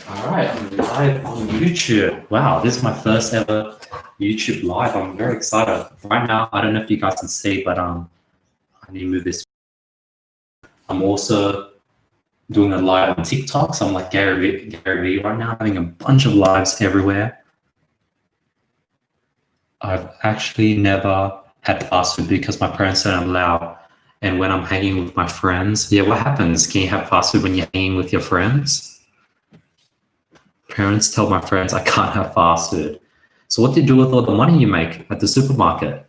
All right, I'm live on YouTube. Wow, this is my first ever YouTube live. I'm very excited. Right now, I don't know if you guys can see, but I need to move this. I'm also doing a live on TikTok, so I'm like Gary V right now, having a bunch of lives everywhere. I've actually never had fast food because my parents don't allow. And when I'm hanging with my friends, yeah, what happens? Can you have fast food when you're hanging with your friends? Parents tell my friends I can't have fast food. So what do you do with all the money you make at the supermarket?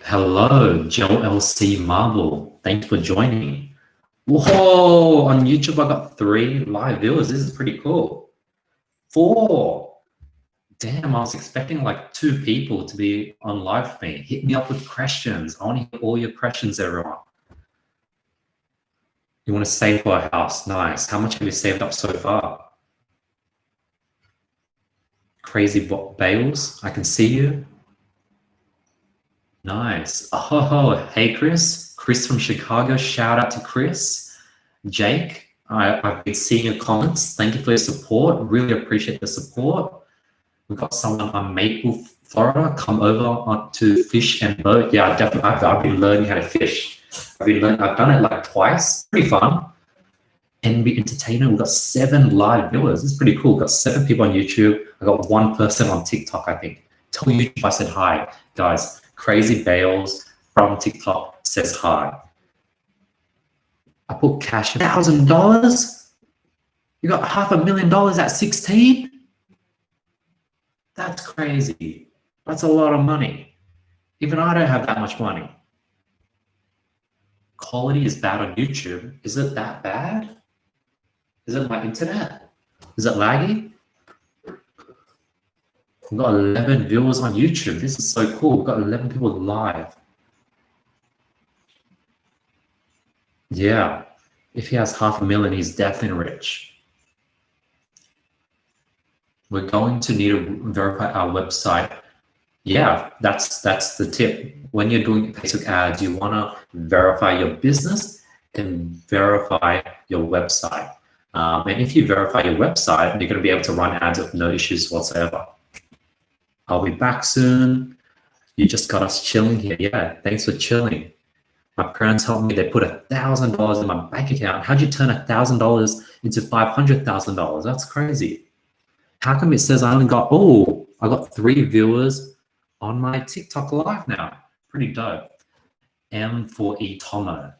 Hello, Joe LC Marble. Thanks for joining. Whoa, on YouTube I got 3 live viewers. This is pretty cool. 4. Damn, I was expecting like 2 people to be on live with me. Hit me up with questions. I want to hear all your questions, everyone. You want to save for a house? Nice. How much have you saved up so far? Crazy Bales, I can see you. Nice. Oh, hey, Chris. Chris from Chicago. Shout out to Chris. Jake, I've been seeing your comments. Thank you for your support. Really appreciate the support. We've got someone on Maple, Florida. Come over to fish and boat. Yeah, definitely. I've been learning how to fish. I've done it like twice. Pretty fun. NB Entertainer. We've got 7 live viewers. This is pretty cool. We've got 7 people on YouTube. I got 1 person on TikTok, I think. Tell YouTube I said hi, guys. Crazy Bales from TikTok says hi. I put cash $1,000. You got $500,000 at 16. That's crazy. That's a lot of money. Even I don't have that much money. Quality is bad on YouTube. Is it that bad? Is it my internet? Is it laggy? We've got 11 viewers on YouTube. This is so cool. We've got 11 people live. Yeah. If he has $500,000, he's definitely rich. We're going to need to verify our website. Yeah, that's the tip. When you're doing Facebook ads, you want to verify your business and verify your website. And if you verify your website, you're going to be able to run ads with no issues whatsoever. I'll be back soon. You just got us chilling here. Yeah, thanks for chilling. My parents helped me. They put $1,000 in my bank account. How'd you turn $1,000 into $500,000? That's crazy. How come it says I got 3 viewers on my TikTok live now? Pretty dope. M for Tomo.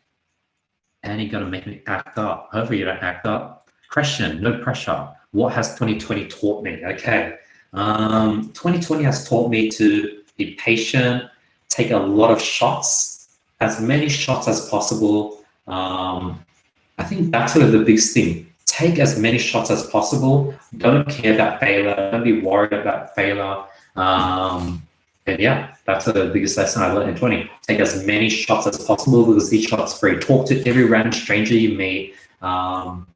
And you're gonna make me act up. Hopefully you don't act up. Question, no pressure. What has 2020 taught me? Okay. 2020 has taught me to be patient, take a lot of shots, as many shots as possible. I think that's sort of the biggest thing. Take as many shots as possible. Don't care about failure. Don't be worried about failure. And yeah, that's the biggest lesson I learned in 20. Take as many shots as possible because each shot's free. Talk to every random stranger you meet. I'm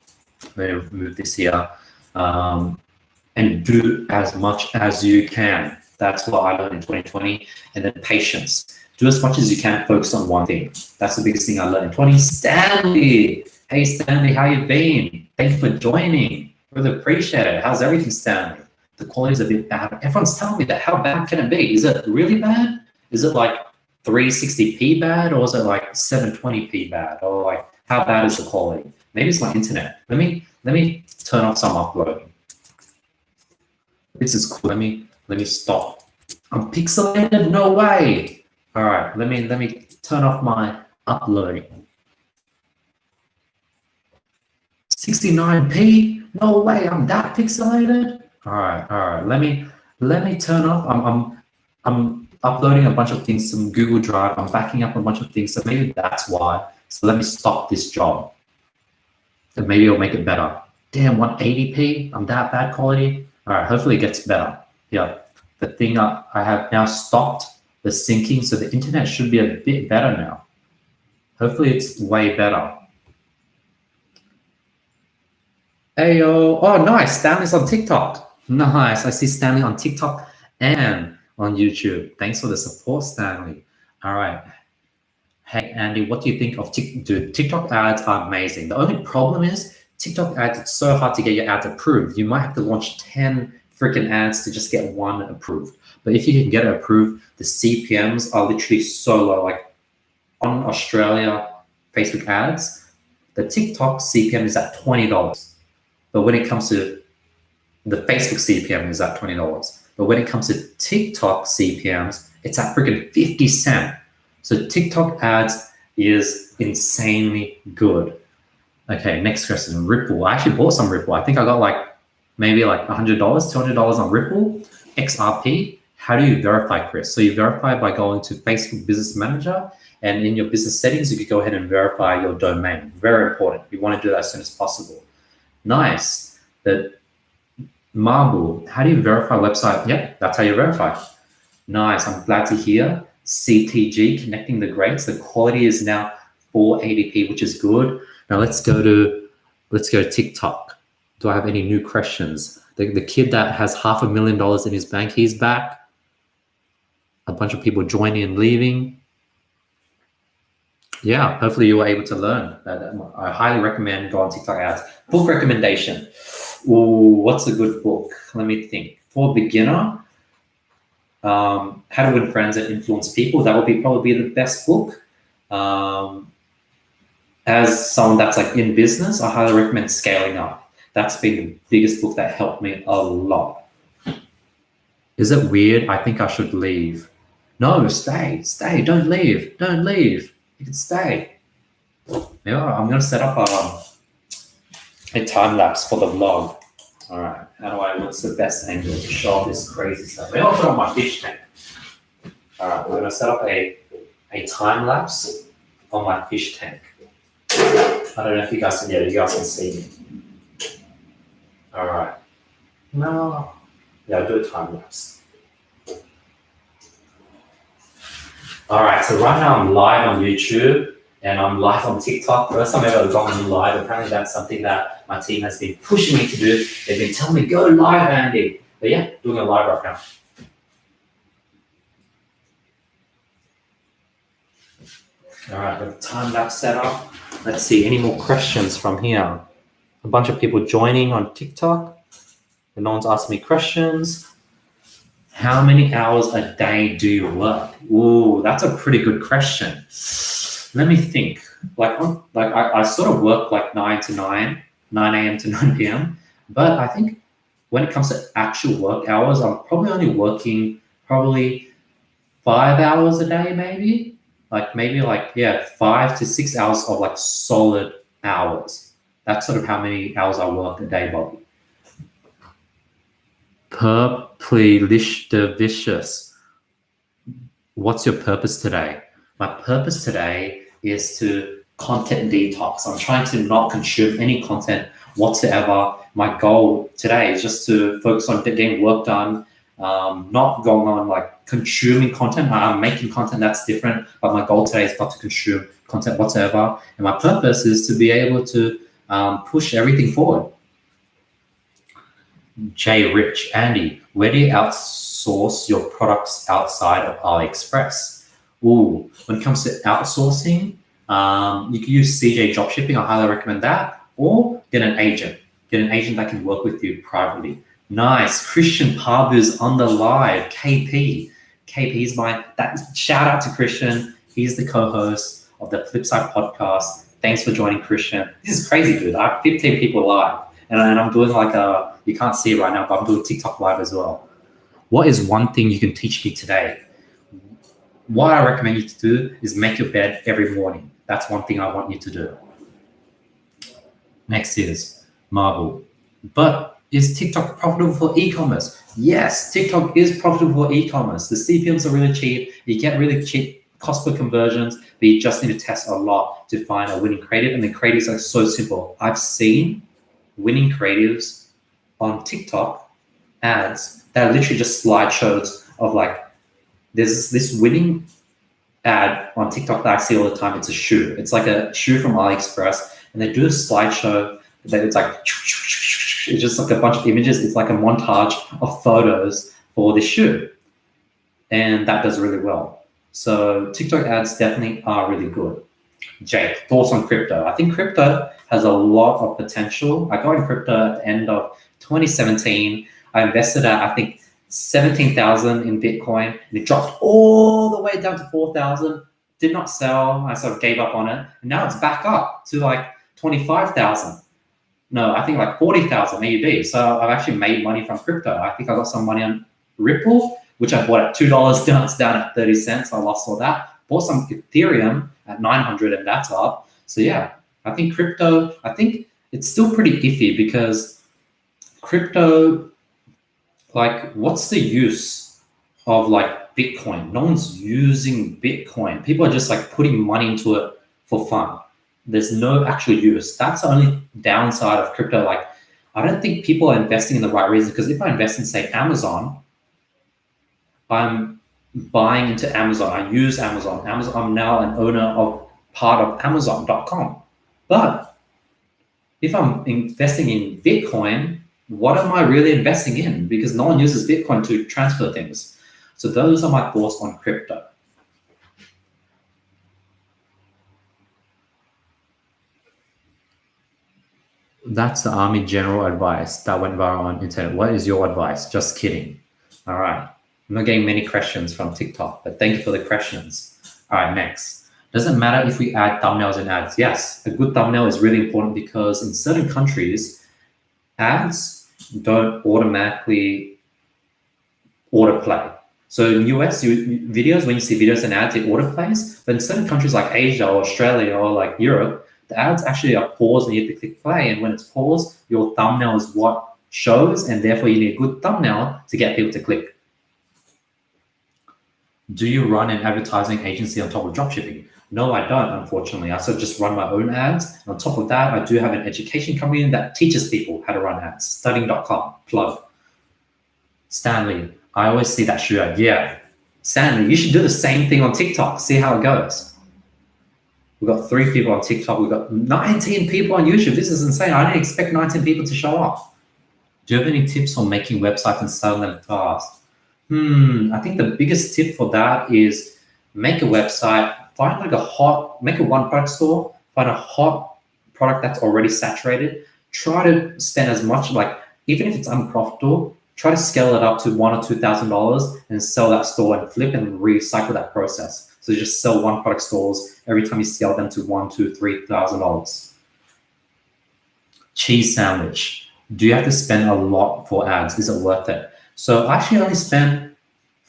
going to move this here. And do as much as you can. That's what I learned in 2020. And then patience. Do as much as you can, focus on one thing. That's the biggest thing I learned in 20. Stanley! Hey Stanley, how you been? Thanks for joining. Really appreciate it. How's everything, Stanley? The quality's a bit bad. Everyone's telling me that. How bad can it be? Is it really bad? Is it like 360p bad, or is it like 720p bad? Or like, how bad is the quality? Maybe it's my internet. Let me turn off some uploading. This is cool. Let me stop. I'm pixelated? No way. All right, let me turn off my uploading. 69p? No way, I'm that pixelated. All right. Let me turn off. I'm uploading a bunch of things from Google Drive. I'm backing up a bunch of things, so maybe that's why. So let me stop this job, and maybe it'll make it better. Damn, 180p? I'm that bad quality. All right, hopefully it gets better. Yeah, the thing I have now stopped the syncing, so the internet should be a bit better now. Hopefully it's way better. Ayo, oh nice, Stanley's on TikTok. Nice, I see Stanley on TikTok and on YouTube. Thanks for the support, Stanley. All right. Hey, Andy, what do you think of TikTok? Dude, TikTok ads are amazing. The only problem is TikTok ads, it's so hard to get your ads approved. You might have to launch 10 freaking ads to just get one approved. But if you can get it approved, the CPMs are literally so low. Like on Australia Facebook ads, the TikTok CPM is at $20. But when it comes to the Facebook CPM is at $20. But when it comes to TikTok CPMs, it's at freaking 50 cents. So TikTok ads is insanely good. Okay, next question, Ripple. I actually bought some Ripple. I think I got like maybe like $100, $200 on Ripple, XRP. How do you verify, Chris? So you verify by going to Facebook Business Manager, and in your business settings, you could go ahead and verify your domain. Very important. You want to do that as soon as possible. Nice. The Marble, how do you verify a website? Yep, that's how you verify. Nice, I'm glad to hear. CTG, connecting the greats. The quality is now 480p, which is good. Now let's go to TikTok. Do I have any new questions? The kid that has $500,000 in his bank, he's back. A bunch of people joining and leaving. Yeah, hopefully you were able to learn. I highly recommend go on TikTok ads. Book recommendation. Ooh, what's a good book? Let me think. For beginner, How to Win Friends and Influence People. That would be probably the best book. As someone that's like in business, I highly recommend Scaling Up. That's been the biggest book that helped me a lot. Is it weird? I think I should leave. No, stay, don't leave, You can stay. Yeah, I'm gonna set up a time lapse for the vlog. All right, what's the best angle to show all this crazy stuff? Maybe I'll put on my fish tank. All right, we're gonna set up a time lapse on my fish tank. I don't know if you guys can see me. All right. No. Yeah, I'll do a time lapse. All right, so right now I'm live on YouTube and I'm live on TikTok. First time I've ever gone live. Apparently that's something that my team has been pushing me to do. They've been telling me, go live, Andy. But yeah, doing a live right now. All right, got a time lapse set up. Let's see, any more questions from here? A bunch of people joining on TikTok. And no one's asking me questions. How many hours a day do you work? Ooh, that's a pretty good question. Let me think. I sort of work like 9 a.m. to 9 p.m. But I think when it comes to actual work hours, I'm probably only working 5 hours a day, maybe. 5 to 6 hours of like solid hours. That's sort of how many hours I work a day, Bobby. Vicious. What's your purpose today? My purpose today is to content detox. I'm trying to not consume any content whatsoever. My goal today is just to focus on getting work done, not going on like consuming content. I'm making content, that's different, but my goal today is not to consume content whatsoever. And my purpose is to be able to push everything forward. Jay Rich, Andy, where do you outsource your products outside of AliExpress? Ooh, when it comes to outsourcing, you can use CJ Dropshipping. I highly recommend that. Or get an agent. Get an agent that can work with you privately. Nice. Christian Parbu's on the live. KP is shout out to Christian. He's the co-host of the Flipside podcast. Thanks for joining, Christian. This is crazy, dude. I have 15 people live. And I'm doing you can't see it right now, but I'm doing TikTok live as well. What is one thing you can teach me today? What I recommend you to do is make your bed every morning. That's one thing I want you to do. Next is Marble. But is TikTok profitable for e-commerce? Yes, TikTok is profitable for e-commerce. The CPMs are really cheap. You get really cheap cost per conversions, but you just need to test a lot to find a winning creative. And the creatives are so simple. I've seen winning creatives on TikTok ads that are literally just slideshows of there's this winning ad on TikTok that I see all the time. It's a shoe. It's like a shoe from AliExpress, and they do a slideshow that it's just like a bunch of images. It's like a montage of photos for the shoe, and that does really well. So TikTok ads definitely are really good. Jake, thoughts on crypto? I think crypto has a lot of potential. I got in crypto at the end of 2017. I invested at, I think, 17,000 in Bitcoin, and it dropped all the way down to 4,000. Did not sell. I sort of gave up on it. And now it's back up to like 25,000. No, I think like 40,000 AUD. So I've actually made money from crypto. I think I got some money on Ripple, which I bought at $2. Now it's down at 30 cents. I lost all that. Bought some Ethereum at 900 and that's up. So yeah, I think crypto, I think it's still pretty iffy because crypto, like what's the use of like Bitcoin? No one's using Bitcoin. People are just like putting money into it for fun. There's no actual use. That's the only downside of crypto. Like, I don't think people are investing in the right reason. Because if I invest in, say, Amazon, I'm buying into Amazon. I use Amazon. I'm now an owner of part of Amazon.com. But if I'm investing in Bitcoin, what am I really investing in? Because no one uses Bitcoin to transfer things. So those are my thoughts on crypto. That's the Army General advice that went viral on internet. What is your advice? Just kidding. All right. I'm not getting many questions from TikTok, but thank you for the questions. All right, next. Does it matter if we add thumbnails and ads? Yes, a good thumbnail is really important because in certain countries, ads don't automatically autoplay. So in US videos, when you see videos and ads, it autoplays. But in certain countries like Asia or Australia or like Europe, the ads actually are paused and you have to click play. And when it's paused, your thumbnail is what shows, and therefore you need a good thumbnail to get people to click. Do you run an advertising agency on top of dropshipping? No, I don't, unfortunately. I sort of just run my own ads. And on top of that, I do have an education company that teaches people how to run ads. Studying.com, plug. Stanley, I always see that shootout. Yeah. Stanley, you should do the same thing on TikTok. See how it goes. We've got 3 people on TikTok. We've got 19 people on YouTube. This is insane. I didn't expect 19 people to show up. Do you have any tips on making websites and selling them fast? I think the biggest tip for that is make a website, find like make a one product store, find a hot product that's already saturated. Try to spend as much, like, even if it's unprofitable, try to scale it up to $1,000 or $2,000 and sell that store and flip and recycle that process. So you just sell one product stores every time you scale them to $1,000, $2,000, $3,000. Cheese sandwich. Do you have to spend a lot for ads? Is it worth it? So I actually only spend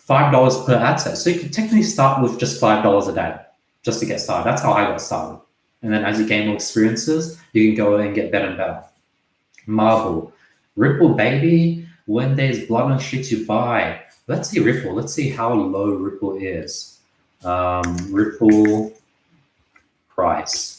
$5 per ad set. So you can technically start with just $5 a day just to get started. That's how I got started. And then as you gain more experiences, you can go and get better and better. Marble. Ripple, baby. When there's blood on streets, you buy. Let's see Ripple. Let's see how low Ripple is. Ripple price.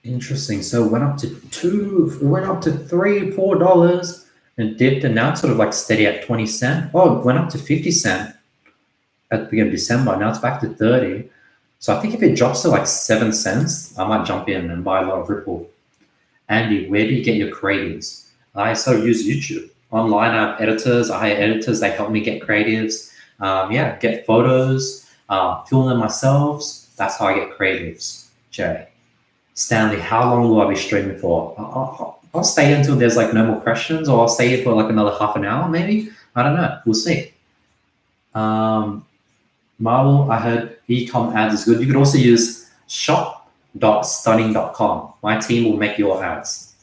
Interesting. So it went up to $3, $4 and dipped, and now it's sort of like steady at 20 cents. Oh, it went up to 50 cents at the beginning of December. Now it's back to 30. So I think if it drops to like 7 cents, I might jump in and buy a lot of Ripple. Andy, where do you get your creatives? I sort of use YouTube. Online, I have editors. I hire editors. They help me get creatives. Get photos, film them myself. That's how I get creatives. Jay. Stanley, how long will I be streaming for? I'll stay until there's like no more questions, or I'll stay here for like another half an hour, maybe. I don't know. We'll see. Marvel, I heard ecom ads is good. You could also use shop.stunning.com. My team will make your ads.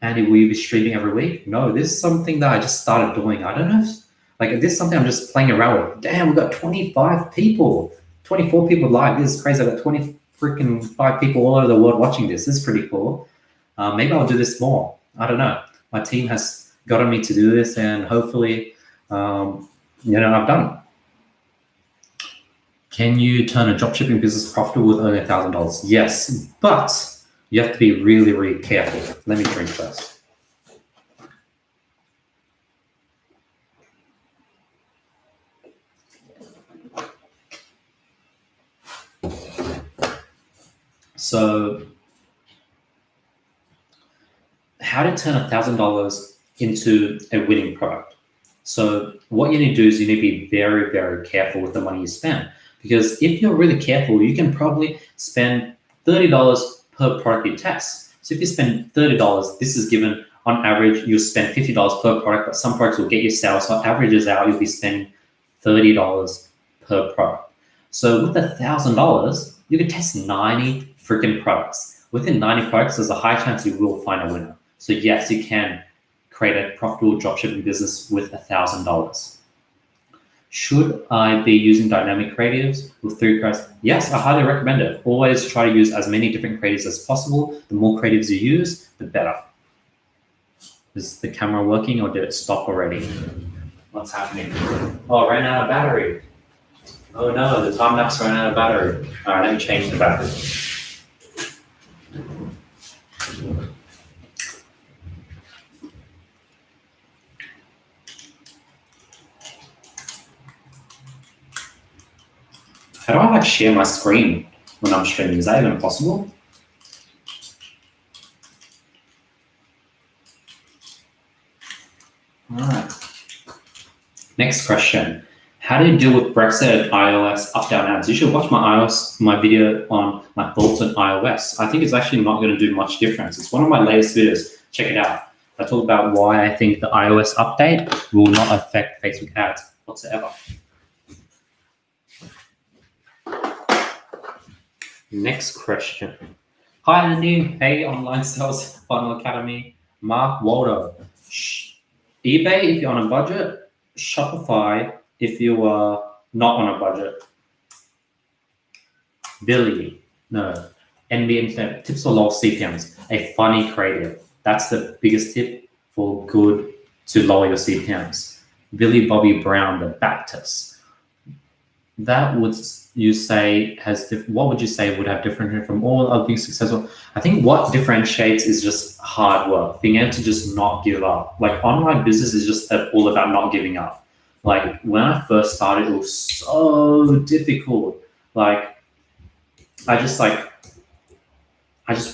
Andy, will you be streaming every week? No, this is something that I just started doing. I don't know if, like, this is something I'm just playing around with. Damn, we've got 25 people, 24 people live. This is crazy. I've got 20 freaking 5 people all over the world watching this. This is pretty cool. Maybe I'll do this more. I don't know. My team has gotten me to do this, and hopefully, I've done it. Can you turn a dropshipping business profitable with only $1,000? Yes, but you have to be really, really careful. Let me drink first. So how to turn $1,000 into a winning product. So what you need to do is you need to be very, very careful with the money you spend. Because if you're really careful, you can probably spend $30 per product you test. So if you spend $30, this is given on average, you'll spend $50 per product, but some products will get you sales. So averages out, you'll be spending $30 per product. So with $1,000, you can test 90 freaking products. Within 90 products, there's a high chance you will find a winner. So yes, you can create a profitable dropshipping business with $1,000. Should I be using dynamic creatives with 3 creatives? Yes, I highly recommend it. Always try to use as many different creatives as possible. The more creatives you use, the better. Is the camera working or did it stop already? What's happening? Oh, ran out of battery. Oh no, the time lapse ran out of battery. All right, let me change the battery. How do I like share my screen when I'm streaming? Is that even possible? All right. Next question. How do you deal with Brexit and iOS up-down ads? You should watch my video on my thoughts on iOS. I think it's actually not going to do much difference. It's one of my latest videos. Check it out. I talk about why I think the iOS update will not affect Facebook ads whatsoever. Next question. Hi, Andy. Hey, Online Sales Funnel Academy. Mark Waldo. eBay if you're on a budget. Shopify if you are not on a budget. Billy. No. NB Internet. Tips for low CPMs. A funny creative. That's the biggest tip for good to lower your CPMs. Billy Bobby Brown, the Baptist. That would you say has what would you say would have differentiated from all other being successful? I think what differentiates is just hard work, being able to just not give up. Like online business is just all about not giving up. Like when I first started, it was so difficult. Like I just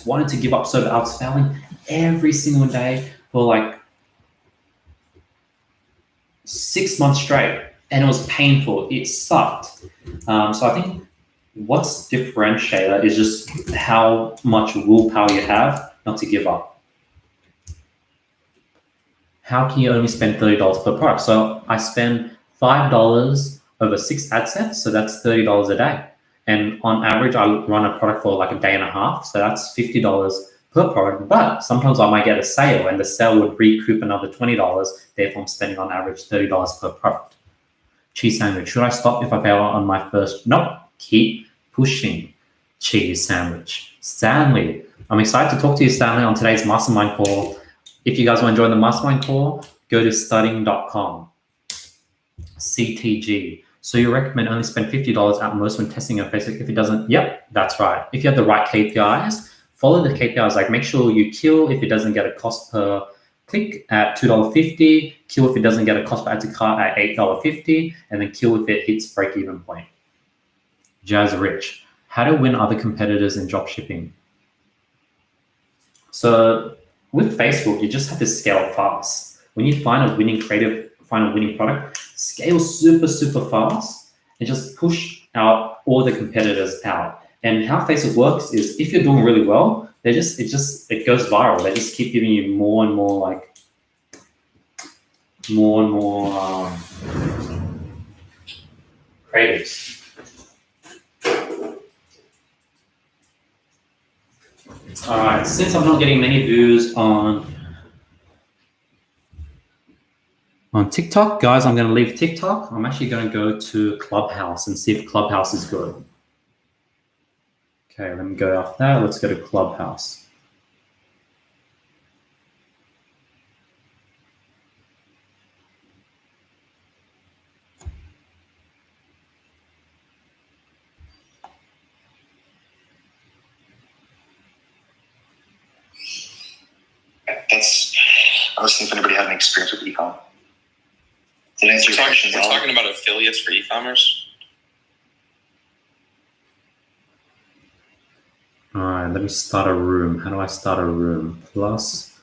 wanted to give up so bad. I was failing every single day for like 6 months straight. And it was painful. It sucked. So I think what's differentiator is just how much willpower you have not to give up. How can you only spend $30 per product? So I spend $5 over 6 ad sets, so that's $30 a day. And on average, I run a product for like a day and a half, so that's $50 per product. But sometimes I might get a sale, and the sale would recoup another $20. Therefore, I'm spending on average $30 per product. Cheese sandwich. Should I stop if I fail on my first? Nope. Keep pushing. Cheese sandwich. Stanley. I'm excited to talk to you, Stanley, on today's mastermind call. If you guys want to join the mastermind call, go to studying.com. CTG. So you recommend only spend $50 at most when testing your Facebook. If it doesn't, yep, that's right. If you have the right KPIs, follow the KPIs. Like make sure you kill if it doesn't get a cost per click at $2.50, kill if it doesn't get a cost per add to cart at $8.50, and then kill if it hits break-even point. Jazz Rich, how to win other competitors in dropshipping. So with Facebook, you just have to scale fast. When you find a winning creative, find a winning product, scale super, super fast and just push out all the competitors out. And how Facebook works is if you're doing really well, it goes viral. They just keep giving you more and more creatives. All right, since I'm not getting many views on TikTok, guys, I'm going to leave TikTok. I'm actually going to go to Clubhouse and see if Clubhouse is good. Okay, let me go off that. Let's go to Clubhouse. I was thinking if anybody had any experience with e-com. Did answer your question? We're talking about affiliates for e-commerce. All right, let me start a room. How do I start a room? Plus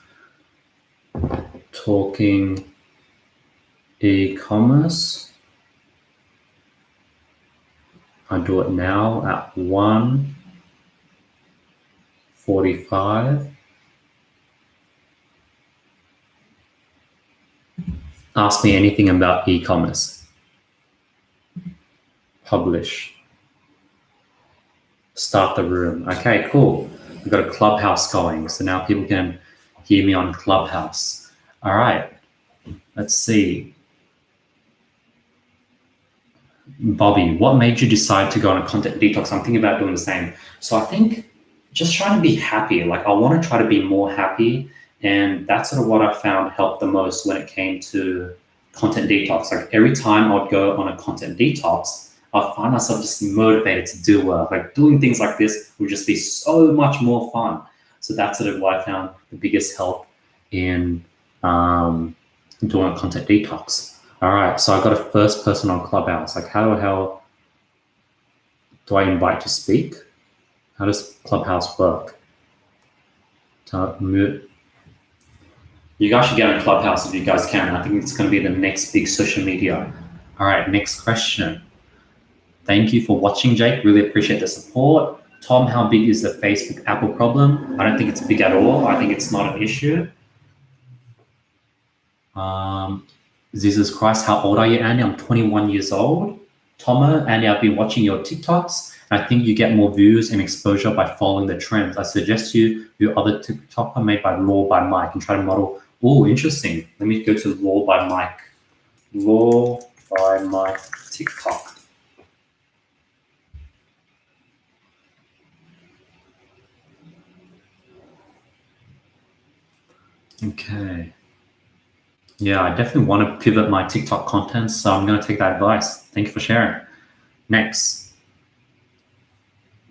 talking e-commerce. I do it now at 1:45. Ask me anything about e-commerce. Publish. Start the room. Okay, cool. We've got a Clubhouse going, so now people can hear me on Clubhouse. All right, let's see. Bobby, what made you decide to go on a content detox? I'm thinking about doing the same. So I think just trying to be happy. Like I want to try to be more happy, and that's sort of what I found helped the most when it came to content detox. Like every time I'd go on a content detox, I find myself just motivated to do work. Like doing things like this would just be so much more fun. So that's sort of what I found the biggest help in doing a content detox. All right, so I got a first person on Clubhouse. Like how the hell do I invite to speak? How does Clubhouse work? You guys should get on Clubhouse if you guys can. I think it's going to be the next big social media. All right, next question. Thank you for watching, Jake. Really appreciate the support. Tom, how big is the Facebook Apple problem? I don't think it's big at all. I think it's not an issue. Jesus Christ, how old are you, Andy? I'm 21 years old. Tomo, Andy, I've been watching your TikToks. I think you get more views and exposure by following the trends. I suggest you do other TikTok made by Law by Mike and try to model. Oh, interesting. Let me go to Law by Mike. Law by Mike TikTok. Okay. Yeah, I definitely want to pivot my TikTok content, so I'm going to take that advice. Thank you for sharing. Next.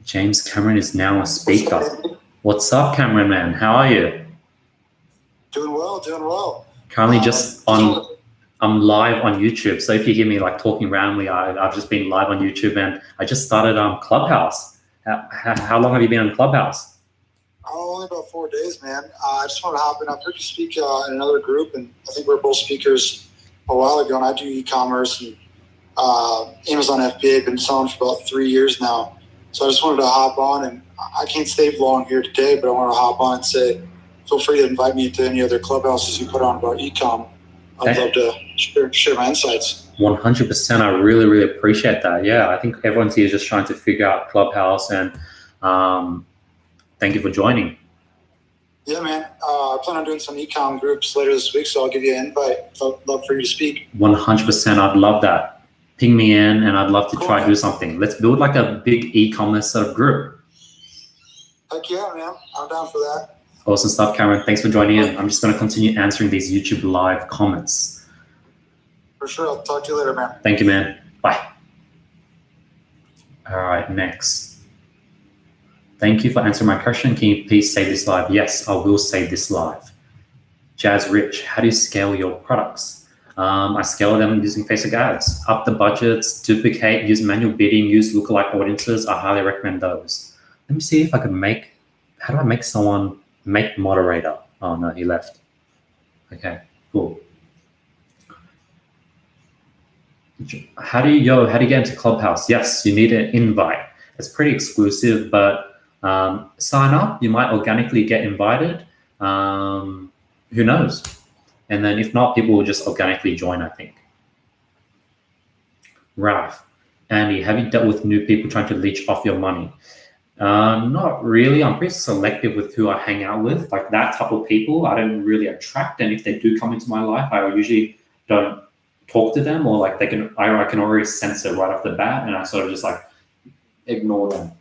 James Cameron is now a speaker. What's up, Cameron, man? How are you? Doing well, doing well. Currently I'm live on YouTube. So if you hear me like talking randomly, I've just been live on YouTube and I just started Clubhouse. How long have you been on Clubhouse? Only about 4 days, man. I just want to hop in. I've heard you speak in another group, and I think we're both speakers a while ago, and I do e-commerce and Amazon FBA. I've been selling for about 3 years now. So I just wanted to hop on, and I can't stay long here today, but I want to hop on and say, feel free to invite me to any other Clubhouses you put on about e-com. I'd love to share my insights. 100%. I really, really appreciate that. Yeah, I think everyone's here just trying to figure out Clubhouse, and thank you for joining. Yeah, man. I plan on doing some e-com groups later this week, so I'll give you an invite. I'd love for you to speak. 100%. I'd love that. Ping me in, and I'd love to try to do something. Let's build like a big e-commerce sort of group. Heck yeah, man. I'm down for that. Awesome stuff, Cameron. Thanks for joining in. I'm just going to continue answering these YouTube live comments. For sure. I'll talk to you later, man. Thank you, man. Bye. All right, next. Thank you for answering my question. Can you please save this live? Yes, I will save this live. Jazz Rich, how do you scale your products? I scale them using Facebook ads. Up the budgets, duplicate, use manual bidding, use lookalike audiences. I highly recommend those. Let me see if I can how do I make someone make moderator? Oh no, he left. Okay, cool. How do you get into Clubhouse? Yes, you need an invite. It's pretty exclusive, but sign up. You might organically get invited. Who knows? And then if not, people will just organically join, I think. Ralph, Andy, have you dealt with new people trying to leech off your money? Not really. I'm pretty selective with who I hang out with. Like that type of people, I don't really attract. And if they do come into my life, I usually don't talk to them, or like I can already sense it right off the bat, and I sort of just like ignore them.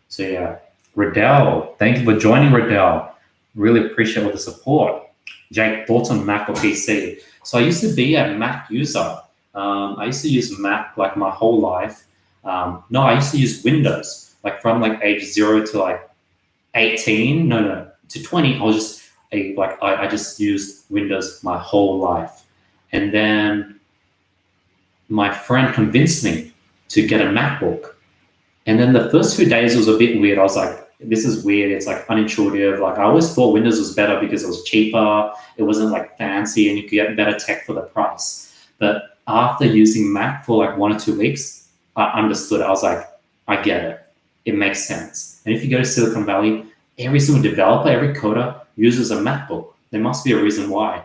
So yeah, Riddell, thank you for joining, Riddell. Really appreciate all the support. Jake, thoughts on Mac or PC? So I used to be a Mac user. I used to use Mac like my whole life. No, I used to use Windows. Like from like age 0 to like 18, to 20, I just used Windows my whole life. And then my friend convinced me to get a MacBook. And then the first few days was a bit weird. I was like, this is weird. It's like unintuitive. Like I always thought Windows was better because it was cheaper. It wasn't like fancy and you could get better tech for the price. But after using Mac for like 1 or 2 weeks, I understood. I was like, I get it. It makes sense. And if you go to Silicon Valley, every single developer, every coder uses a MacBook. There must be a reason why.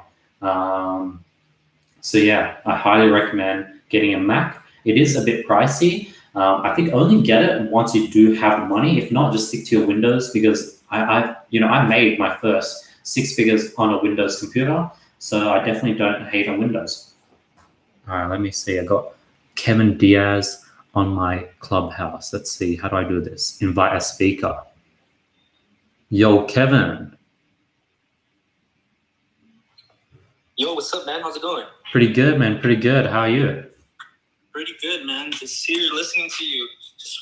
So yeah, I highly recommend getting a Mac. It is a bit pricey. I think only get it once you do have the money. If not, just stick to your Windows because I made my first 6 figures on a Windows computer, so I definitely don't hate on Windows. All right, let me see. I got Kevin Diaz on my Clubhouse. Let's see. How do I do this? Invite a speaker. Yo, Kevin. Yo, what's up, man? How's it going? Pretty good, man. Pretty good. How are you? Pretty good, man. Just here listening to you. Just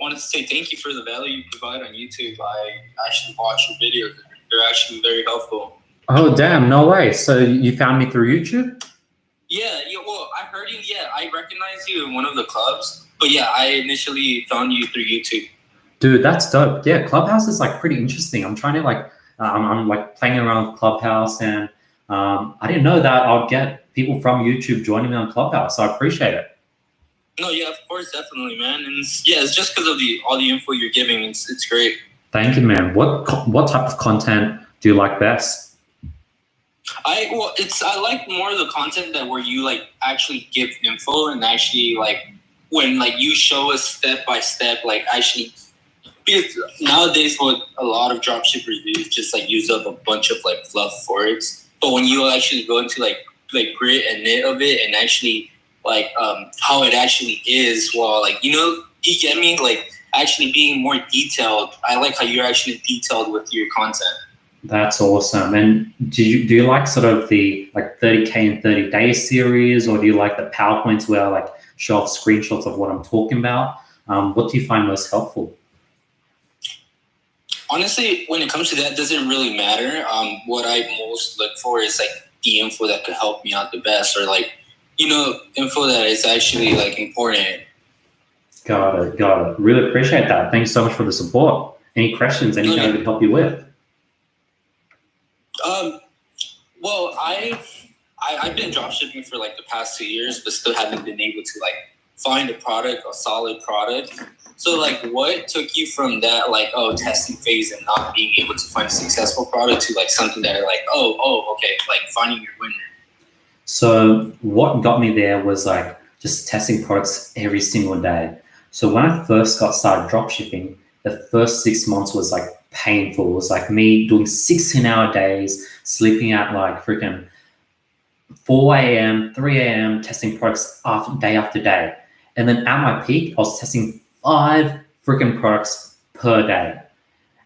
wanted to say thank you for the value you provide on YouTube. I actually watch your videos. They're actually very helpful. Oh, damn. No way. So you found me through YouTube? Yeah, well, I heard you. Yeah, I recognize you in one of the clubs. But yeah, I initially found you through YouTube. Dude, that's dope. Yeah, Clubhouse is like pretty interesting. I'm trying to like, I'm like playing around with Clubhouse and I didn't know that I'd get people from YouTube joining me on Clubhouse. So I appreciate it. No, yeah, of course, definitely, man. And it's just because of all the info you're giving. It's great. Thank you, man. What type of content do you like best? I like more of the content that where you like actually give info and actually like when like you show us step by step, like actually, because nowadays what a lot of dropshippers do is just like use up a bunch of like fluff for it. But when you actually go into like grit and knit of it and actually like how it actually is, well, like, you get me, like actually being more detailed. I like how you're actually detailed with your content. That's awesome. And do you like sort of the like 30K in 30 days series, or do you like the PowerPoints where I like show off screenshots of what I'm talking about? What do you find most helpful? Honestly, when it comes to that, it doesn't really matter. What I most look for is like the info that could help me out the best, or like, info that is actually like important. Got it. Really appreciate that. Thanks so much for the support. Any questions? Anything I could help you with? Well, I've been dropshipping for like the past 2 years, but still haven't been able to like find a solid product. So like, what took you from that like testing phase and not being able to find a successful product to like something that are like okay, like finding your winner? So what got me there was like just testing products every single day. So when I first got started dropshipping, the first 6 months was like painful. It was like me doing 16-hour days, sleeping at like freaking 4 a.m., 3 a.m., testing products day after day. And then at my peak, I was testing 5 freaking products per day.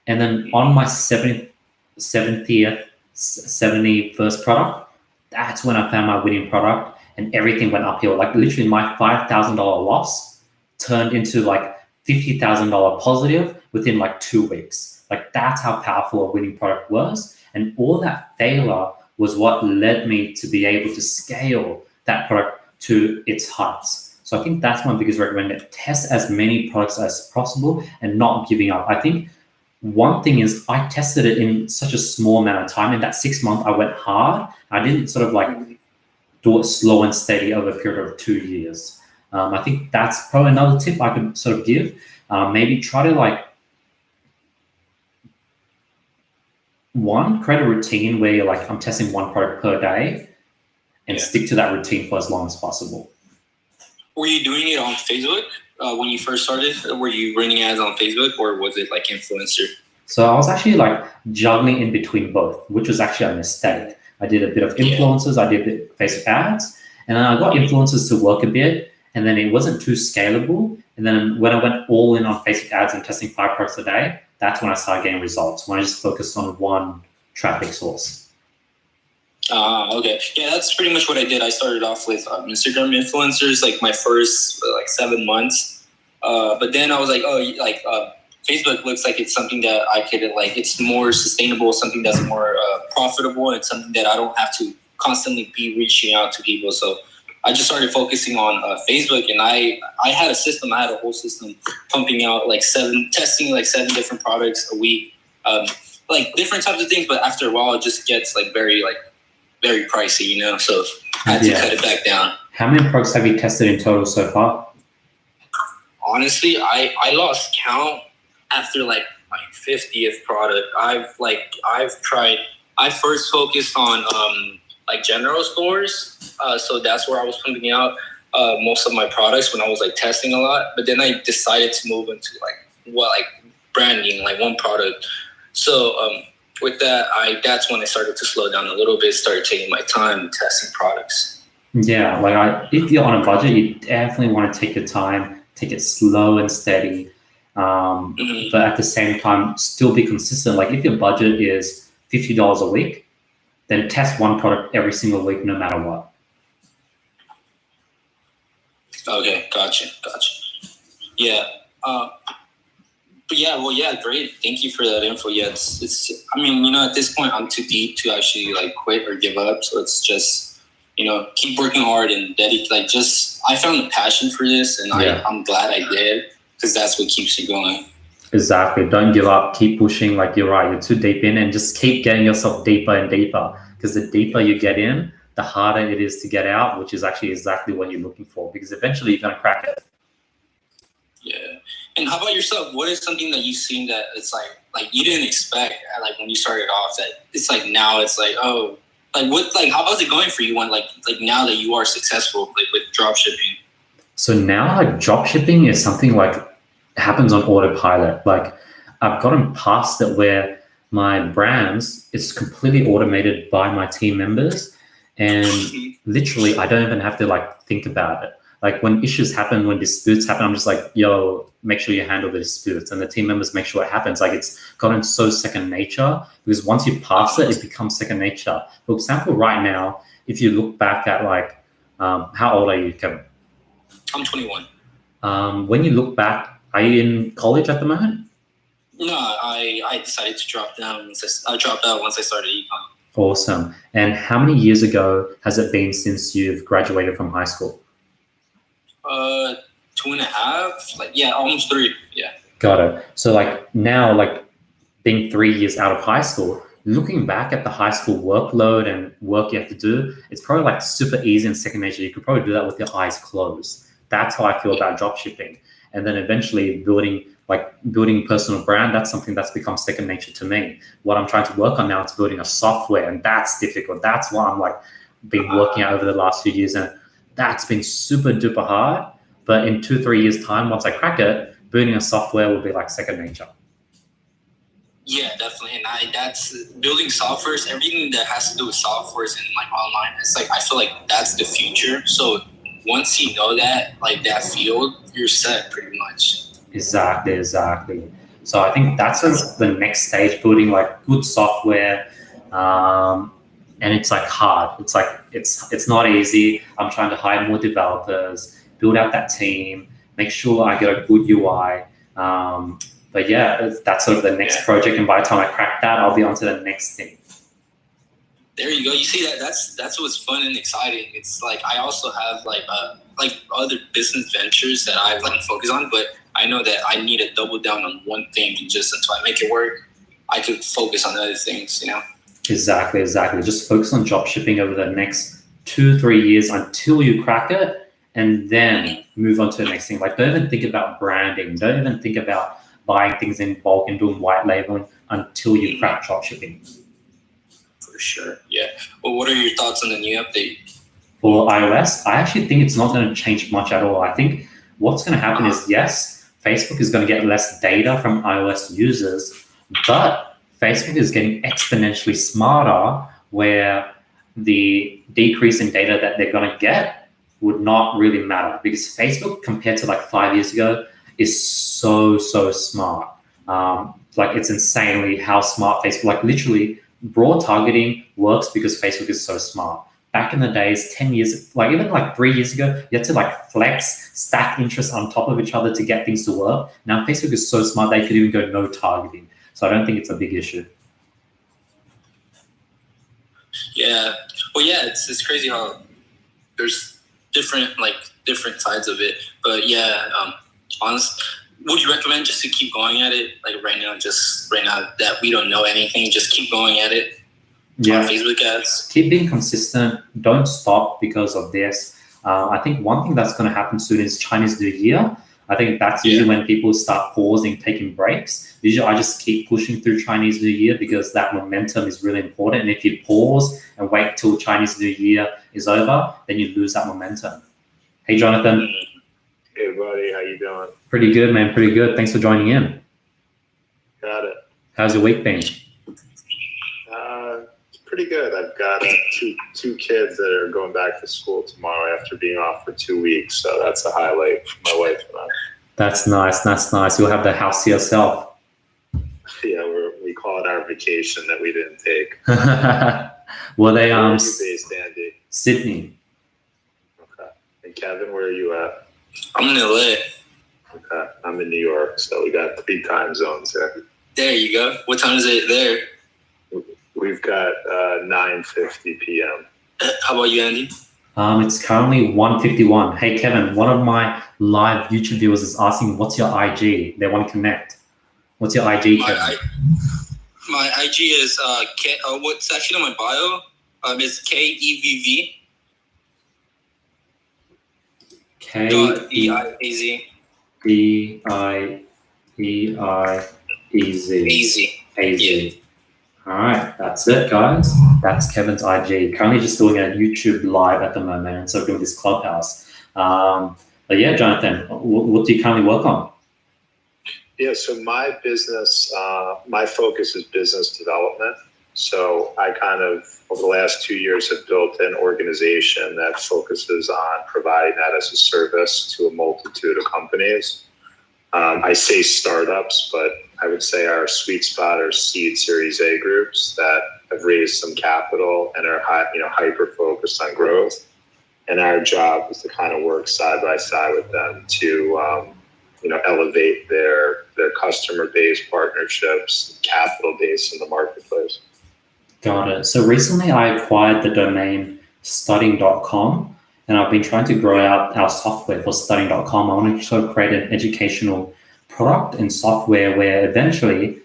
And then on my 71st product, that's when I found my winning product and everything went uphill. Like literally my $5,000 loss turned into like $50,000 positive within like 2 weeks. Like that's how powerful a winning product was. And all that failure was what led me to be able to scale that product to its heights. So I think that's my biggest recommendation. Test as many products as possible and not giving up. I think one thing is I tested it in such a small amount of time. In that 6 months, I went hard. I didn't sort of like do it slow and steady over a period of 2 years. I think that's probably another tip I could sort of give. Maybe try to like, create a routine where you're like, I'm testing 1 product per day and stick to that routine for as long as possible. Were you doing it on Facebook when you first started? Were you running ads on Facebook or was it like influencer? So I was actually like juggling in between both, which was actually a mistake. I did a bit of influencers, I did a bit of Facebook ads, and then I got influencers to work a bit, and then it wasn't too scalable. And then when I went all in on Facebook ads and testing 5 products a day, that's when I started getting results, when I just focused on one traffic source. Okay. Yeah, that's pretty much what I did. I started off with Instagram influencers, like my first 7 months. But then I was like, Facebook looks like it's something that I could it's more sustainable, something that's more profitable, and something that I don't have to constantly be reaching out to people. So I just started focusing on Facebook, and I had a system. I had a whole system pumping out testing like 7 different products a week, like different types of things. But after a while, it just gets very pricey, you know. So I had to cut it back down. How many products have you tested in total so far? Honestly, I lost count after my 50th product. I've tried. I first focused on general stores, so that's where I was pumping out most of my products when I was testing a lot. But then I decided to move into branding, one product. So with that, that's when I started to slow down a little bit. Started taking my time testing products. Yeah, if you're on a budget, you definitely want to take your time, take it slow and steady. But at the same time, still be consistent. If your budget is $50 a week, then test one product every single week, no matter what. Okay, gotcha. Yeah. Great. Thank you for that info. Yeah, it's. I mean, at this point, I'm too deep to actually quit or give up. So it's just, keep working hard and dedicate. I found a passion for this, and I'm glad I did, because that's what keeps you going. Exactly. Don't give up. Keep pushing. You're right. You're too deep in, and just keep getting yourself deeper and deeper. Because the deeper you get in, the harder it is to get out, which is actually exactly what you're looking for. Because eventually you're going to crack it. Yeah. And how about yourself? What is something that you've seen that it's you didn't expect when you started off, that it's now it's oh, how is it going for you when now that you are successful with dropshipping? So now dropshipping is something happens on autopilot. I've gotten past it where my brands is completely automated by my team members, and literally I don't even have to think about it. When issues happen, when disputes happen, I'm just yo, make sure you handle the disputes, and the team members make sure it happens. It's gotten so second nature, because once you pass it, it becomes second nature. For example, right now, if you look back at how old are you, Kevin? I'm 21. When you look back, are you in college at the moment? No, I decided to drop down. I dropped out once I started ecom. Awesome. And how many years ago has it been since you've graduated from high school? 2.5. Almost 3. Yeah. Got it. So now, being 3 years out of high school, looking back at the high school workload and work you have to do, it's probably super easy and second nature. You could probably do that with your eyes closed. That's how I feel about dropshipping. And then eventually building personal brand, that's something that's become second nature to me. What I'm trying to work on now is building a software, and that's difficult. That's what I'm been working out over the last few years, and that's been super duper hard. But in 2-3 years time, once I crack it, building a software will be second nature. Yeah, definitely. And that's building softwares, everything that has to do with softwares and online. It's I feel that's the future. So once you know that, that field, you're set pretty much. Exactly. So I think that's the next stage, building good software. And it's hard. It's not easy. I'm trying to hire more developers, build out that team, make sure I get a good UI. But yeah, that's sort of the next project. And by the time I crack that, I'll be on to the next thing. There you go. You see that's what's fun and exciting. It's I also have other business ventures that I focus on, but I know that I need to double down on one thing, and just until I make it work, I could focus on other things, Exactly. Just focus on dropshipping over the next 2-3 years until you crack it, and then move on to the next thing. Don't even think about branding. Don't even think about buying things in bulk and doing white labeling until you crack dropshipping. For sure. Yeah. Well, what are your thoughts on the new update? For iOS, I actually think it's not going to change much at all. I think what's going to happen is, yes, Facebook is going to get less data from iOS users, but Facebook is getting exponentially smarter, where the decrease in data that they're going to get would not really matter, because Facebook, compared to 5 years ago, is so smart. It's insanely how smart Facebook, literally broad targeting works because Facebook is so smart. Back in the days, 10 years, even 3 years ago, you had to flex, stack interests on top of each other to get things to work. Now Facebook is so smart, they could even go no targeting. So I don't think it's a big issue. Yeah. Well, yeah, it's crazy how there's different sides of it. But yeah, would you recommend just to keep going at it? Like right now that we don't know anything, just keep going at it. Yeah. Facebook ads. Keep being consistent. Don't stop because of this. I think one thing that's going to happen soon is Chinese New Year. I think that's usually when people start pausing, taking breaks. Usually I just keep pushing through Chinese New Year because that momentum is really important. And if you pause and wait till Chinese New Year is over, then you lose that momentum. Hey, Jonathan. Hey, buddy. How you doing? Pretty good, man. Pretty good. Thanks for joining in. Got it. How's your week been? It's pretty good. I've got two kids that are going back to school tomorrow after being off for 2 weeks. So that's a highlight for my wife and I. That's nice. That's nice. You'll have the house to yourself. Yeah, we call it our vacation that we didn't take. Well, they Where are you based, Andy? Sydney. Okay. And Kevin, where are you at? I'm in LA. Okay. I'm in New York, so we got 3 time zones here. There you go. What time is it there? We've got 9:50 p.m. How about you, Andy? It's currently 1:51. Hey, Kevin, one of my live YouTube viewers is asking, what's your IG? They want to connect. What's your IG, Kevin? My IG is, what's actually on my bio? It's KEVV. K-E-I-E-Z. Easy. A-Z. All right, that's it, guys. That's Kevin's IG. Currently just doing a YouTube live at the moment, and so doing this Clubhouse. But yeah, Jonathan, what do you currently work on? Yeah, so my business, my focus is business development. So I kind of, over the last 2 years, have built an organization that focuses on providing that as a service to a multitude of companies. I say startups, but I would say our sweet spot are seed Series A groups that have raised some capital and are hyper focused on growth. And our job is to kind of work side by side with them to elevate their customer base, partnerships, capital base in the marketplace. Got it. So recently I acquired the domain studying.com, and I've been trying to grow out our software for studying.com. I want to sort of create an educational product and software where eventually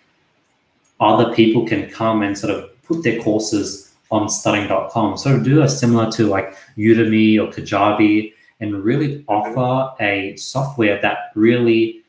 other people can come and sort of put their courses on studying.com. So do a similar to like Udemy or Kajabi, and really offer a software that really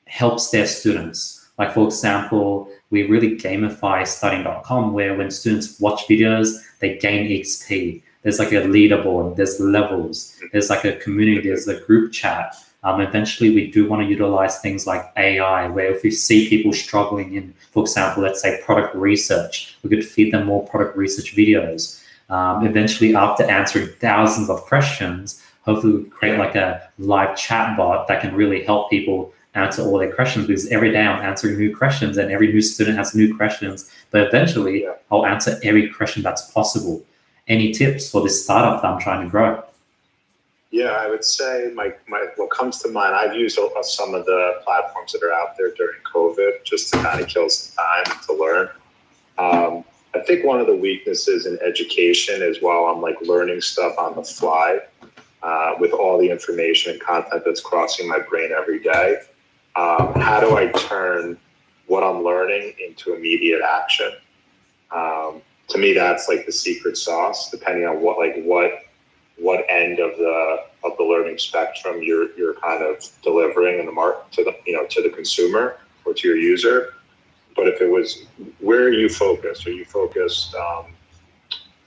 helps their students. Like, for example, we really gamify studying.com, where when students watch videos, they gain XP. There's like a leaderboard, there's levels, there's like a community, there's a group chat. Eventually, we do want to utilize things like AI, where if we see people struggling in, for example, let's say product research, we could feed them more product research videos. Eventually, after answering thousands of questions, hopefully we create like a live chat bot that can really help people answer all their questions, because every day I'm answering new questions and every new student has new questions. But eventually I'll answer every question that's possible. Any tips for this startup that I'm trying to grow? Yeah, I would say what comes to mind, I've used some of the platforms that are out there during COVID just to kind of kill some time to learn. I think one of the weaknesses in education is while I'm like learning stuff on the fly, with all the information and content that's crossing my brain every day, how do I turn what I'm learning into immediate action? To me, that's like the secret sauce, depending on what end of the learning spectrum you're kind of delivering in the market to the consumer or to your user. But if it was, where are you focused? Are you focused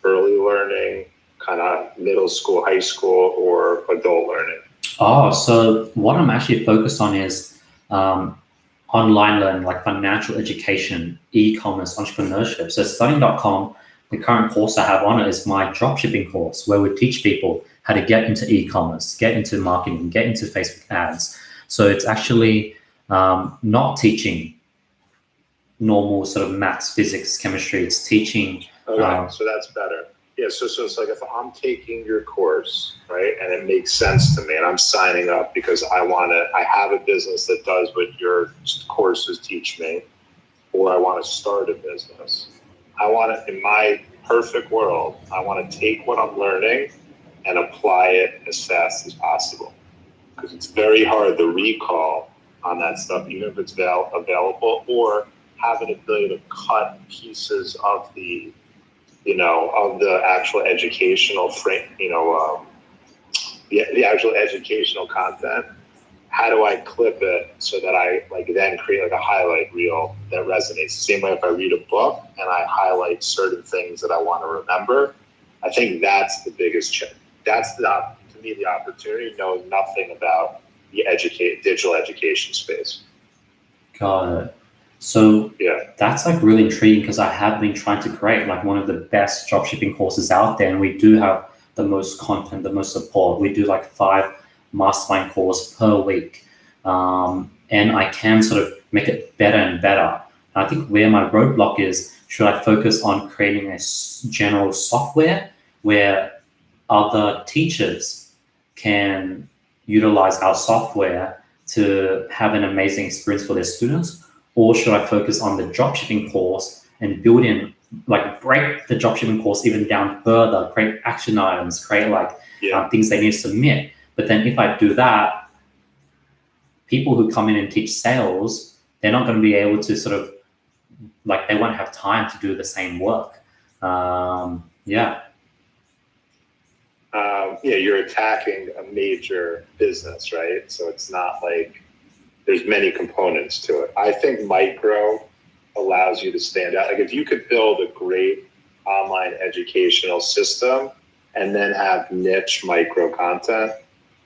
early learning, kind of middle school, high school, or adult learning? Oh, so what I'm actually focused on is online learning, like financial education, e-commerce, entrepreneurship. So studying.com, the current course I have on it is my dropshipping course, where we teach people how to get into e-commerce, get into marketing, get into Facebook ads. So it's actually not teaching normal sort of maths, physics, chemistry. It's teaching. Okay, so that's better. Yeah, so it's like if I'm taking your course, right, and it makes sense to me, and I'm signing up because I have a business that does what your courses teach me, or I want to start a business. In my perfect world, I want to take what I'm learning and apply it as fast as possible. Because it's very hard to recall on that stuff, even if it's available, or have an ability to cut pieces of the, of the actual educational frame, the actual educational content. How do I clip it so that I then create like a highlight reel that resonates? Same way if I read a book and I highlight certain things that I want to remember. I think that's the biggest change. That's to me the opportunity, knowing nothing about the digital education space. Got it. So yeah, that's like really intriguing, because I have been trying to create like one of the best dropshipping courses out there, and we do have the most content, the most support. We do like 5 mastermind calls per week, and I can sort of make it better and better. And I think where my roadblock is, should I focus on creating a general software where other teachers can utilize our software to have an amazing experience for their students? Or should I focus on the dropshipping course and break the dropshipping course even down further, create action items, create things they need to submit? But then if I do that, people who come in and teach sales, they're not going to be able to sort of, they won't have time to do the same work. You're attacking a major business, right? So it's not like there's many components to it. I think micro allows you to stand out. Like if you could build a great online educational system and then have niche micro content,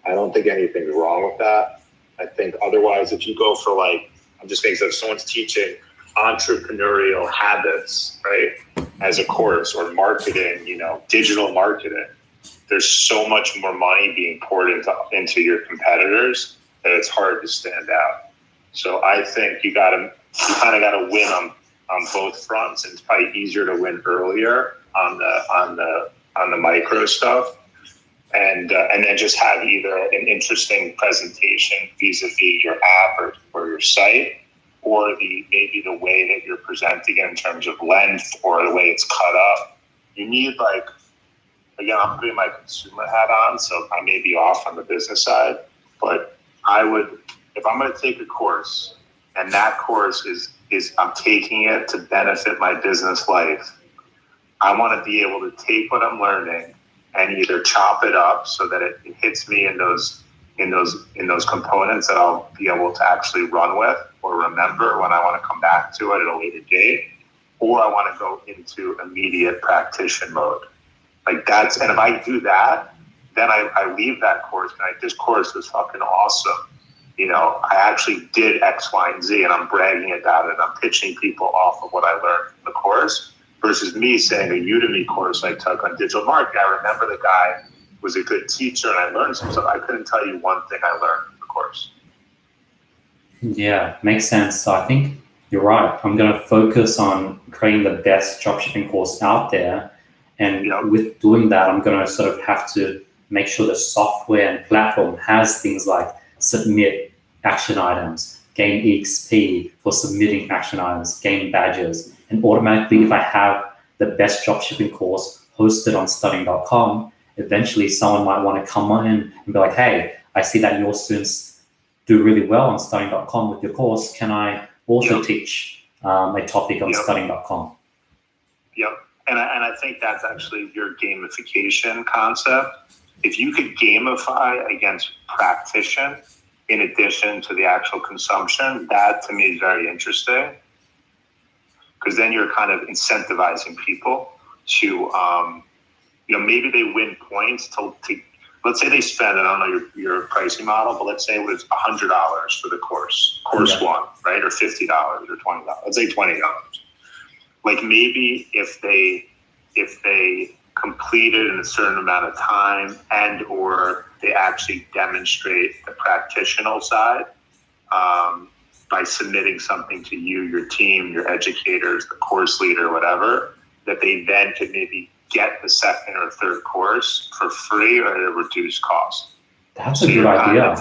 I don't think anything's wrong with that. I think otherwise, if you go for I'm just thinking if someone's teaching entrepreneurial habits, right, as a course, or marketing, digital marketing, there's so much more money being poured into your competitors that it's hard to stand out. So I think you kind of got to win on both fronts, and it's probably easier to win earlier on the micro stuff, and then just have either an interesting presentation vis-a-vis your app or your site, or maybe the way that you're presenting it in terms of length or the way it's cut up. You need again, I'm putting my consumer hat on, so I may be off on the business side, but if I'm going to take a course and that course is I'm taking it to benefit my business life, I want to be able to take what I'm learning and either chop it up so that it hits me in those components that I'll be able to actually run with or remember when I want to come back to it at a later date, or I want to go into immediate practitioner mode. And if I do that, then I leave that course and this course is fucking awesome. I actually did X, Y, and Z, and I'm bragging about it. I'm pitching people off of what I learned from the course, versus me saying a Udemy course I took on digital marketing. I remember the guy was a good teacher and I learned some stuff. I couldn't tell you one thing I learned from the course. Yeah, makes sense. So I think you're right. I'm going to focus on creating the best dropshipping course out there. And with doing that, I'm going to sort of have to make sure the software and platform has things like submit action items, gain EXP for submitting action items, gain badges. And automatically, if I have the best dropshipping course hosted on studying.com, eventually someone might want to come on in and be like, hey, I see that your students do really well on studying.com with your course. Can I also teach a topic on studying.com? Yep. And I think that's actually your gamification concept. If you could gamify against practitioner in addition to the actual consumption, that to me is very interesting, because then you're kind of incentivizing people to, maybe they win points to let's say they spend, I don't know your pricing model, but let's say it was $100 for the course one, right? Or $50 or $20. Let's say $20. Maybe if they completed in a certain amount of time and or they actually demonstrate the practitioner side by submitting something to you, your team, your educators, the course leader, whatever, that they then could maybe get the second or third course for free or at a reduced cost. That's a good idea.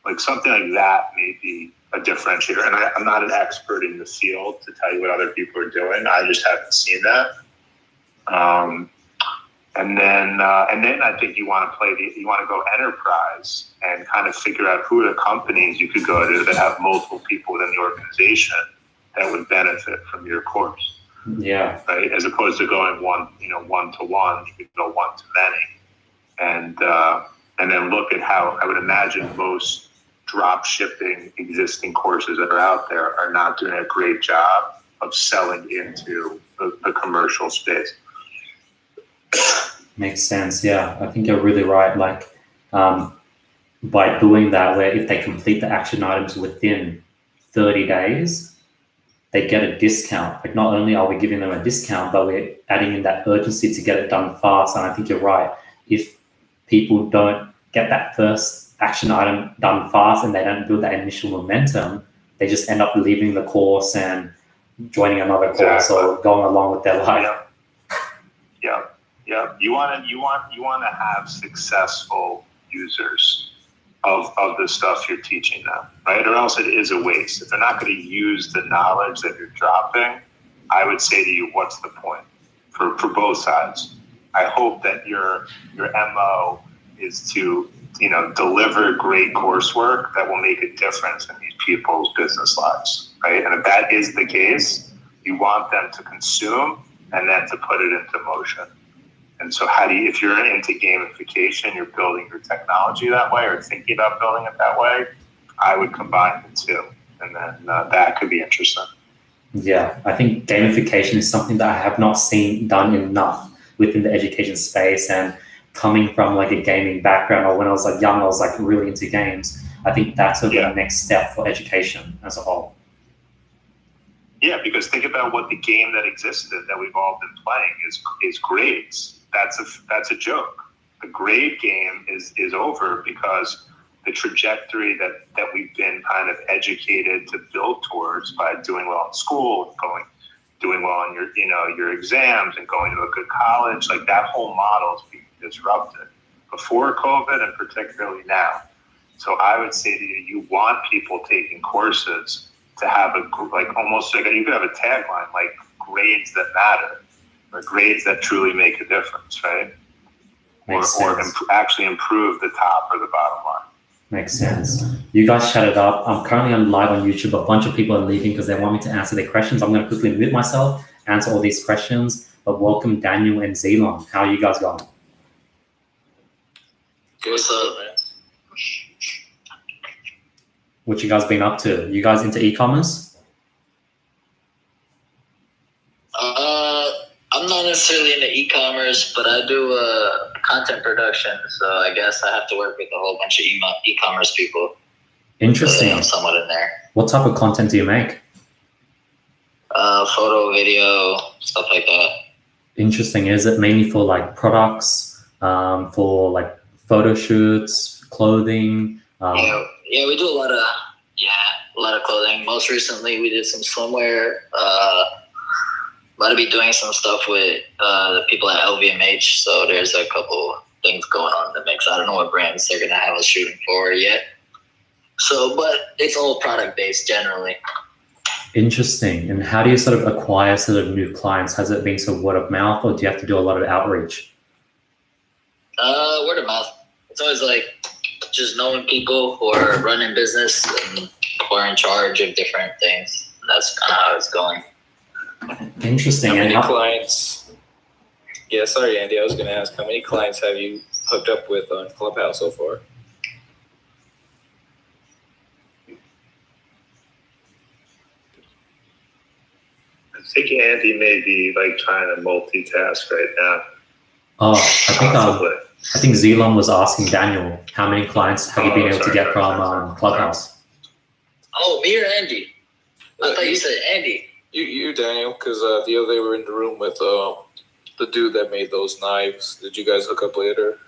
Like something like that may be a differentiator. And I'm not an expert in the field to tell you what other people are doing. I just haven't seen that. And then I think you want to go enterprise and kind of figure out who the companies you could go to that have multiple people within the organization that would benefit from your course. Yeah. Right. As opposed to going one to one, you could go one to many, and then look at how I would imagine most drop shipping existing courses that are out there are not doing a great job of selling into the commercial space. Makes sense. Yeah, I think you're really right. Like, by doing that, where if they complete the action items within 30 days, they get a discount. Like, not only are we giving them a discount, but we're adding in that urgency to get it done fast. And I think you're right. If people don't get that first action item done fast and they don't build that initial momentum, they just end up leaving the course and joining another course or going along with their life. Yeah. You want to have successful users of the stuff you're teaching them, right? Or else it is a waste. If they're not going to use the knowledge that you're dropping, I would say to you, what's the point for both sides? I hope that your MO is to deliver great coursework that will make a difference in these people's business lives, right? And if that is the case, you want them to consume and then to put it into motion. And so if you're into gamification, you're building your technology that way or thinking about building it that way, I would combine the two. And then that could be interesting. Yeah, I think gamification is something that I have not seen done enough within the education space. And coming from like a gaming background, or when I was like young, I was like really into games. I think that's the next step for education as a whole. Yeah, because think about what the game that existed that we've all been playing is grades. That's a joke. The grade game is over because the trajectory that we've been kind of educated to build towards by doing well in school, doing well on your exams and going to a good college, like that whole model is being disrupted before COVID and particularly now. So I would say to you, you want people taking courses to have almost like you could have a tagline like grades that matter or grades that truly make a difference, right? Or actually improve the top or the bottom line. Makes sense. You guys shut it up. I'm currently on live on YouTube. A bunch of people are leaving because they want me to answer their questions. I'm going to quickly mute myself, answer all these questions. But welcome Daniel and Zelon. How are you guys going? What's up, man? What you guys been up to? You guys into e-commerce? I'm not necessarily into e-commerce, but I do content production. So I guess I have to work with a whole bunch of e-commerce people. Interesting. So I'm somewhat in there. What type of content do you make? Photo, video, stuff like that. Interesting. Is it mainly for like products, for like photo shoots, clothing? Yeah, we do a lot of clothing. Most recently, we did some swimwear. About to be doing some stuff with the people at LVMH. So there's a couple things going on in the mix. I don't know what brands they're gonna have us shooting for yet. So, but it's all product based generally. Interesting. And how do you sort of acquire sort of new clients? Has it been sort of word of mouth, or do you have to do a lot of outreach? Word of mouth. It's always like just knowing people who are running business and who are in charge of different things. That's kind of how it's going. Interesting. How many clients? Yeah, sorry, Andy. I was going to ask, how many clients have you hooked up with on Clubhouse so far? I think Andy may be like trying to multitask right now. Oh, I think Zelon was asking Daniel, how many clients have you been able to get from Clubhouse? Oh, me or Andy? I thought you said Andy. You Daniel, because the other day we were in the room with the dude that made those knives. Did you guys hook up later?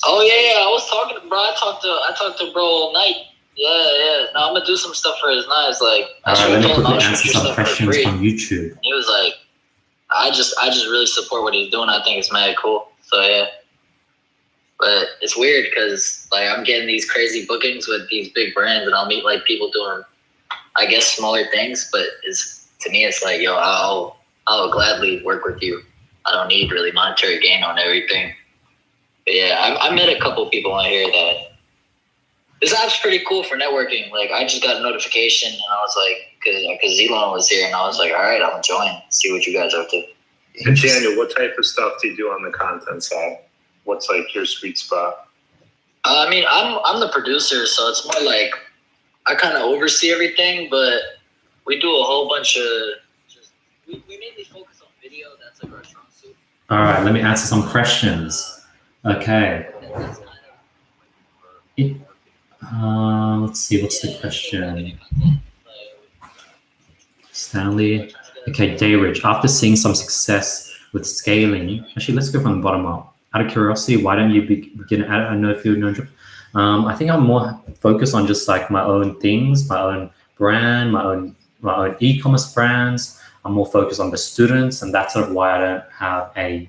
Oh yeah, I was talking to bro. I talked to bro all night. Yeah. Now I'm gonna do some stuff for his knives. Like let me quickly answer some questions from YouTube. He was like, I just really support what he's doing. I think it's mad cool. So yeah. But it's weird because like I'm getting these crazy bookings with these big brands, and I'll meet like people doing, I guess, smaller things. But to me, it's like, yo, I'll gladly work with you. I don't need really monetary gain on everything. But yeah, I met a couple people on here that this app's pretty cool for networking. Like, I just got a notification and I was like, because Elon was here, and I was like, all right, I'm gonna join, see what you guys are up to. And Daniel, what type of stuff do you do on the content side? What's like your sweet spot? I mean, I'm the producer, so it's more like I kind of oversee everything, but we do a whole bunch of we mainly focus on video. That's like our strong suit. All right, let me answer some questions. Okay. Let's see, what's the question? Stanley. Okay, Dayrich, after seeing some success with scaling, actually, let's go from the bottom up. Out of curiosity, why don't you begin? I don't know if you know. I think I'm more focused on just like my own things, my own brand, my own e-commerce brands. I'm more focused on the students, and that's sort of why I don't have a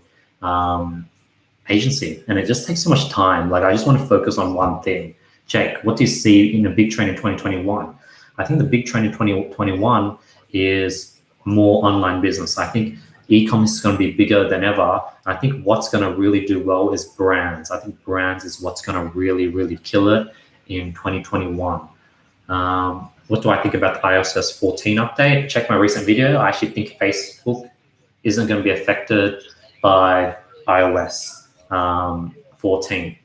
agency. And it just takes so much time. Like, I just want to focus on one thing. Jake, what do you see in the big trend in 2021? I think the big trend in 2021 is more online business. I think e-commerce is going to be bigger than ever. I think what's going to really do well is brands. I think brands is what's going to really, really kill it in 2021. What do I think about the iOS 14 update? Check my recent video. I actually think Facebook isn't going to be affected by iOS 14.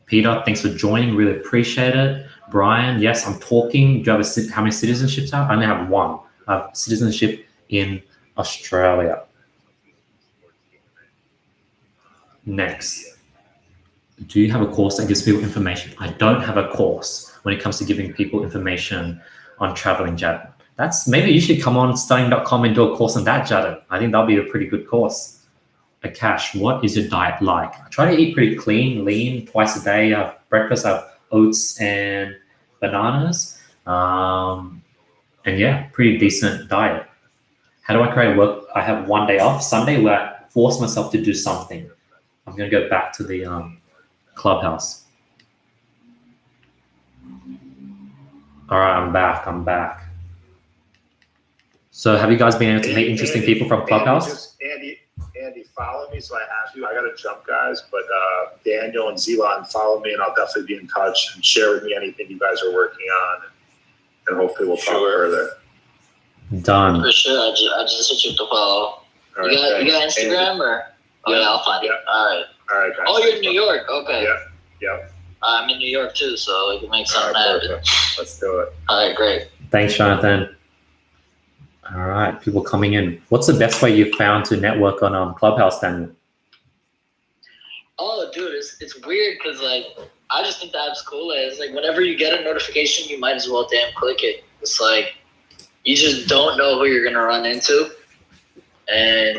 Peter, thanks for joining. Really appreciate it. Brian, yes, I'm talking. Do you have how many citizenships I only have one. I have citizenship in Australia. Next. Do you have a course that gives people information? I don't have a course when it comes to giving people information on traveling, Jadon. Maybe you should come on studying.com and do a course on that, Jadon. I think that'll be a pretty good course. Akash, what is your diet like? I try to eat pretty clean, lean, twice a day. I have breakfast, I have oats and bananas. And yeah, pretty decent diet. How do I create work? I have one day off, Sunday, where I force myself to do something. I'm going to go back to the Clubhouse. All right, I'm back. So have you guys been able to meet interesting people from Clubhouse? Andy, follow me so I have you. I got to jump, guys, but Daniel and Zelon, follow me, and I'll definitely be in touch and share with me anything you guys are working on, and hopefully we'll talk further. Done. For sure. I just hit you to follow. Right, you got Instagram or? Oh yeah, I'll find it. All right, guys. Oh, you're in New York. Okay. Yeah. I'm in New York too, so we can make something happen. Let's do it. All right, great. Thanks, Jonathan. All right, people coming in. What's the best way you've found to network on Clubhouse, Daniel? Oh, dude, it's weird because like I just think the app's cool. It's like whenever you get a notification, you might as well damn click it. It's like you just don't know who you're gonna run into, and